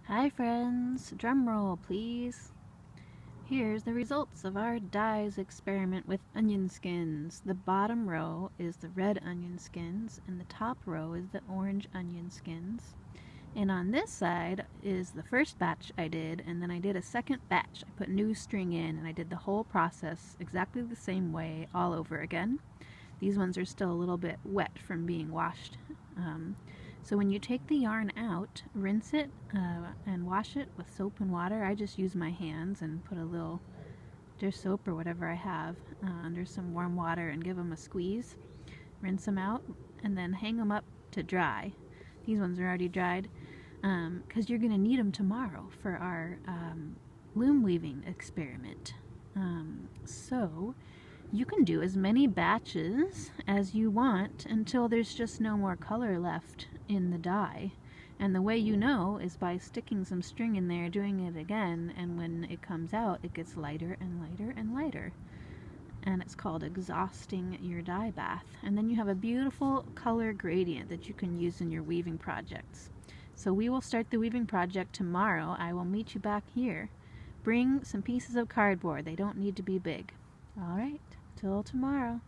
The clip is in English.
Hi friends, drum roll please. Here's the results of our dyes experiment with onion skins. The bottom row is the red onion skins and the top row is the orange onion skins. And on this side is the first batch I did, and then I did a second batch. I put new string in and I did the whole process exactly the same way all over again. These ones are still a little bit wet from being washed. So when you take the yarn out, rinse it and wash it with soap and water. I just use my hands and put a little dish soap or whatever I have under some warm water and give them a squeeze. Rinse them out and then hang them up to dry. These ones are already dried because you're going to need them tomorrow for our loom weaving experiment. So you can do as many batches as you want until there's just no more color left in the dye. And the way you know is by sticking some string in there, doing it again, and when it comes out, it gets lighter and lighter and lighter. And it's called exhausting your dye bath. And then you have a beautiful color gradient that you can use in your weaving projects. So we will start the weaving project tomorrow. I will meet you back here. Bring some pieces of cardboard. They don't need to be big. All right, till tomorrow.